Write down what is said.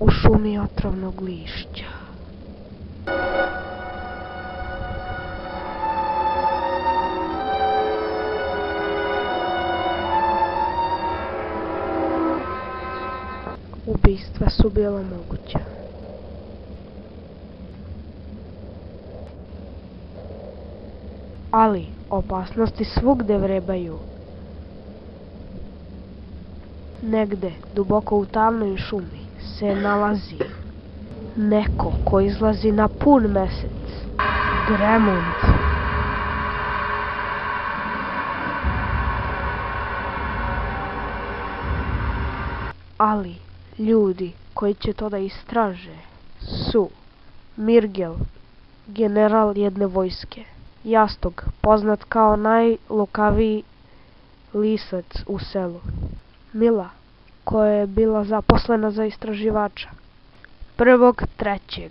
u šumi otrovnog lišća. Ubistva su bila moguća. Ali opasnosti svugde vrebaju. Negde, duboko u tamnoj šumi, se nalazi neko ko izlazi na pun mesec. Gremund. Ali ljudi koji će to da istraže su Mirgel, general jedne vojske, Jastog, poznat kao najlukaviji lisac u selu, Mila, koja je bila zaposlena za istraživača, 1.3.